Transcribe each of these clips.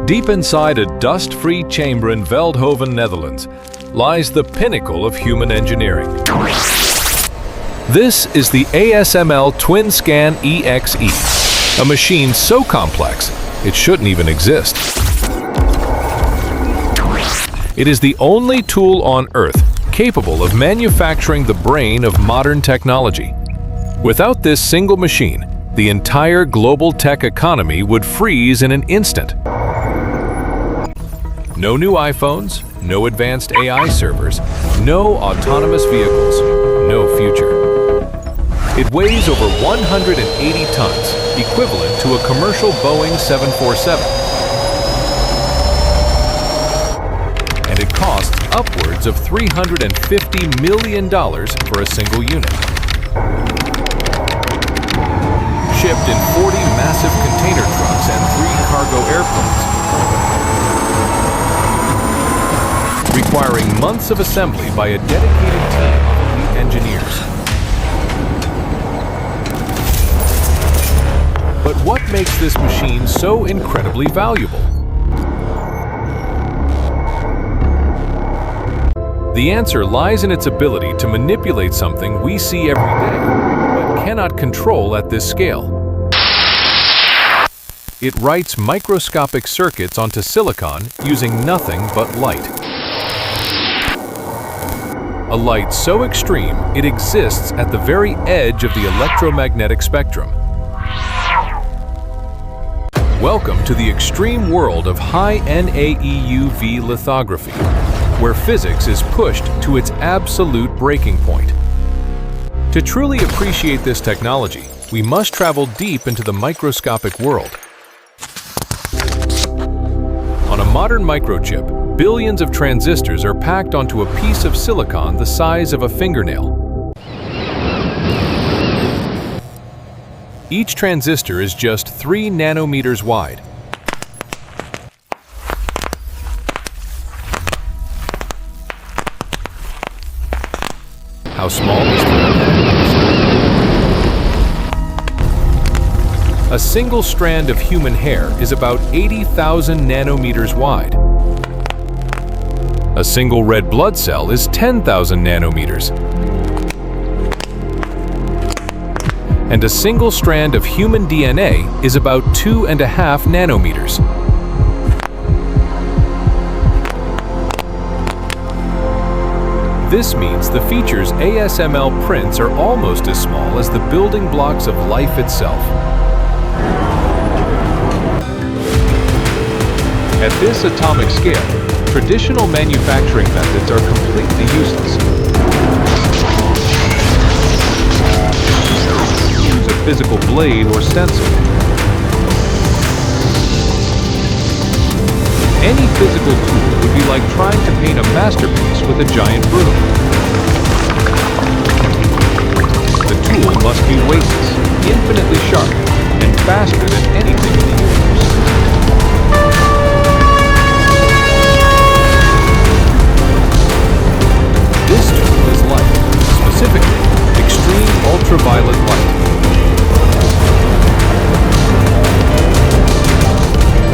Deep inside a dust-free chamber in Veldhoven, Netherlands, lies the pinnacle of human engineering. This is the ASML TwinScan EXE, a machine so complex it shouldn't even exist. It is the only tool on Earth capable of manufacturing the brain of modern technology. Without this single machine, the entire global tech economy would freeze in an instant. No new iPhones, no advanced AI servers, no autonomous vehicles, no future. It weighs over 180 tons, equivalent to a commercial Boeing 747. And it costs upwards of $350 million for a single unit. Shipped in 40 massive container trucks and 3 cargo airplanes, requiring months of assembly by a dedicated team of elite engineers. But what makes this machine so incredibly valuable? The answer lies in its ability to manipulate something we see every day, but cannot control at this scale. It writes microscopic circuits onto silicon using nothing but light. A light so extreme, it exists at the very edge of the electromagnetic spectrum. Welcome to the extreme world of High-NA EUV lithography, where physics is pushed to its absolute breaking point. To truly appreciate this technology, we must travel deep into the microscopic world. On a modern microchip, billions of transistors are packed onto a piece of silicon the size of a fingernail. Each transistor is just 3 nanometers wide. How small is the A single strand of human hair is about 80,000 nanometers wide. A single red blood cell is 10,000 nanometers. And a single strand of human DNA is about 2.5 nanometers. This means the features ASML prints are almost as small as the building blocks of life itself. At this atomic scale, traditional manufacturing methods are completely useless. Use a physical blade or stencil. Any physical tool would be like trying to paint a masterpiece with a giant broom. The tool must be weightless, infinitely sharp, and faster than anything in the universe. This tool is light, specifically extreme ultraviolet light.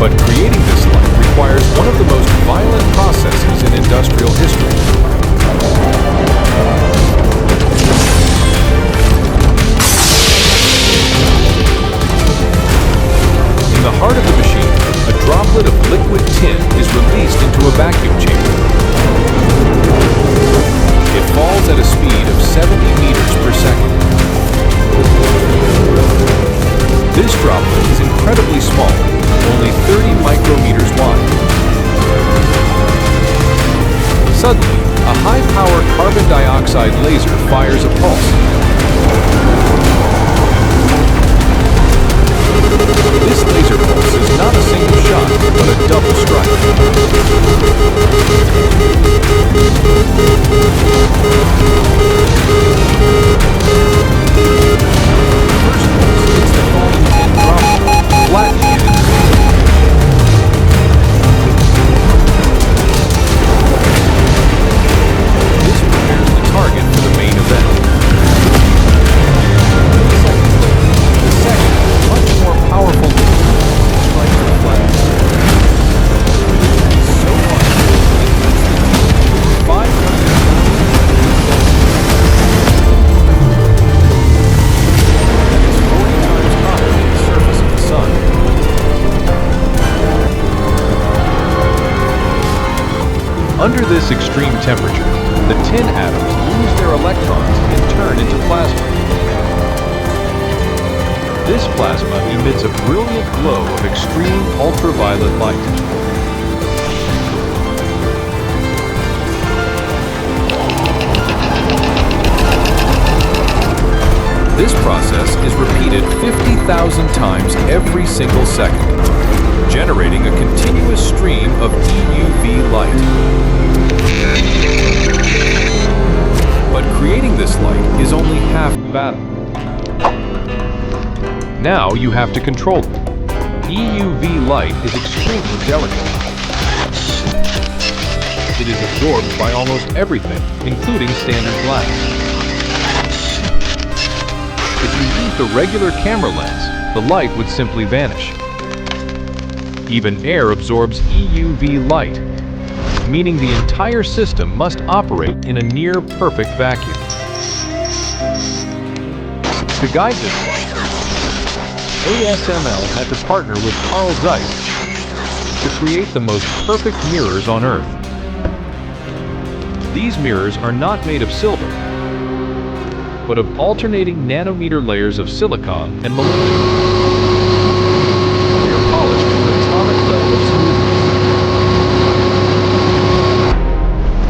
But creating this light requires one of the most violent processes in industrial history. In the heart of the machine, a droplet of liquid tin is released into a vacuum chamber. It falls at a speed of 70 meters per second. This droplet is incredibly small, only 30 micrometers wide. Suddenly, a high-power carbon dioxide laser fires a pulse. This laser pulse is not a single shot, but a double strike. The first pulse hits the falling tin droplet, flattening it into space. This prepares the target for the main event. The second, much more powerful Under this extreme temperature, the tin atoms lose their electrons and turn into plasma. This plasma emits a brilliant glow of extreme ultraviolet light. This process is repeated 50,000 times every single second, generating a continuous stream of EUV light. But creating this light is only half the battle. Now you have to control it. EUV light is extremely delicate. It is absorbed by almost everything, including standard glass. If you use the regular camera lens, the light would simply vanish. Even air absorbs EUV light, meaning the entire system must operate in a near-perfect vacuum. To guide this light, ASML had to partner with Carl Zeiss to create the most perfect mirrors on Earth. These mirrors are not made of silver, but of alternating nanometer layers of silicon and molten. They are polished to an atomic level of smoothness.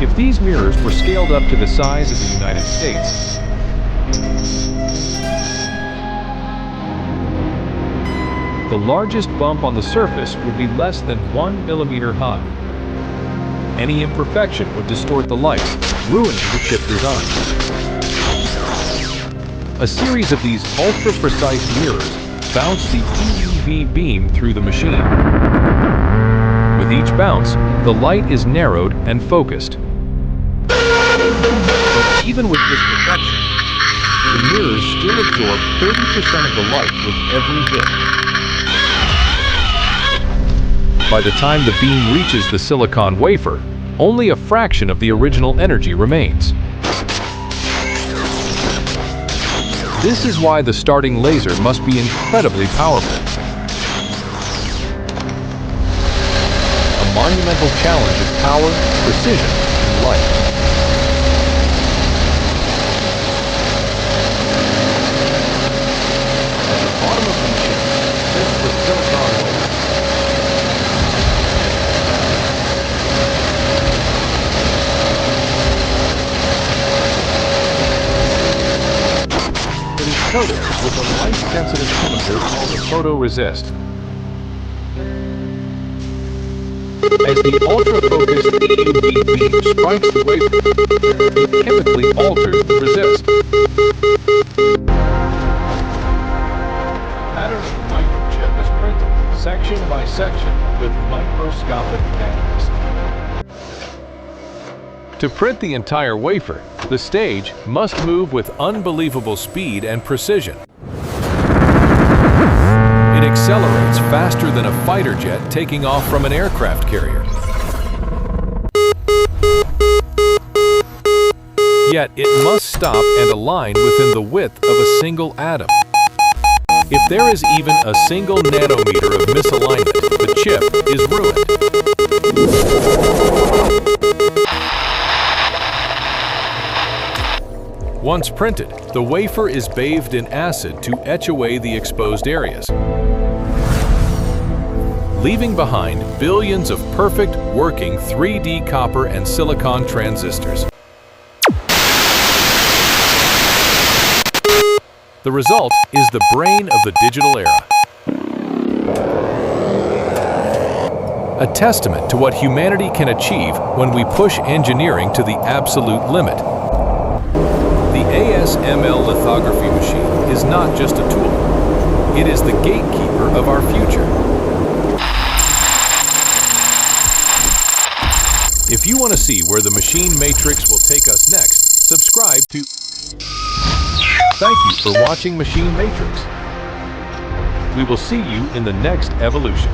If these mirrors were scaled up to the size of the United States, the largest bump on the surface would be less than 1 millimeter high. Any imperfection would distort the light, ruining the chip design. A series of these ultra-precise mirrors bounce the EUV beam through the machine. With each bounce, the light is narrowed and focused. But even with this perfection, the mirrors still absorb 30% of the light with every hit. By the time the beam reaches the silicon wafer, only a fraction of the original energy remains. This is why the starting laser must be incredibly powerful. A monumental challenge of power, precision, and light. At the bottom of the machine sits the silicon wafer. Coated with a light-sensitive chemical called a photoresist. As the ultra-focused EUV beam strikes the wafer, it chemically alters the resist. The pattern of the microchip is printed section by section with microscopic techniques. To print the entire wafer, the stage must move with unbelievable speed and precision. It accelerates faster than a fighter jet taking off from an aircraft carrier. Yet it must stop and align within the width of a single atom. If there is even a single nanometer of misalignment, the chip is ruined. Once printed, the wafer is bathed in acid to etch away the exposed areas, leaving behind billions of perfect, working 3D copper and silicon transistors. The result is the brain of the digital era. A testament to what humanity can achieve when we push engineering to the absolute limit. The ASML lithography machine is not just a tool. It is the gatekeeper of our future. If you want to see where the MachineMatrix will take us next, subscribe to... Thank you for watching MachineMatrix. We will see you in the next evolution.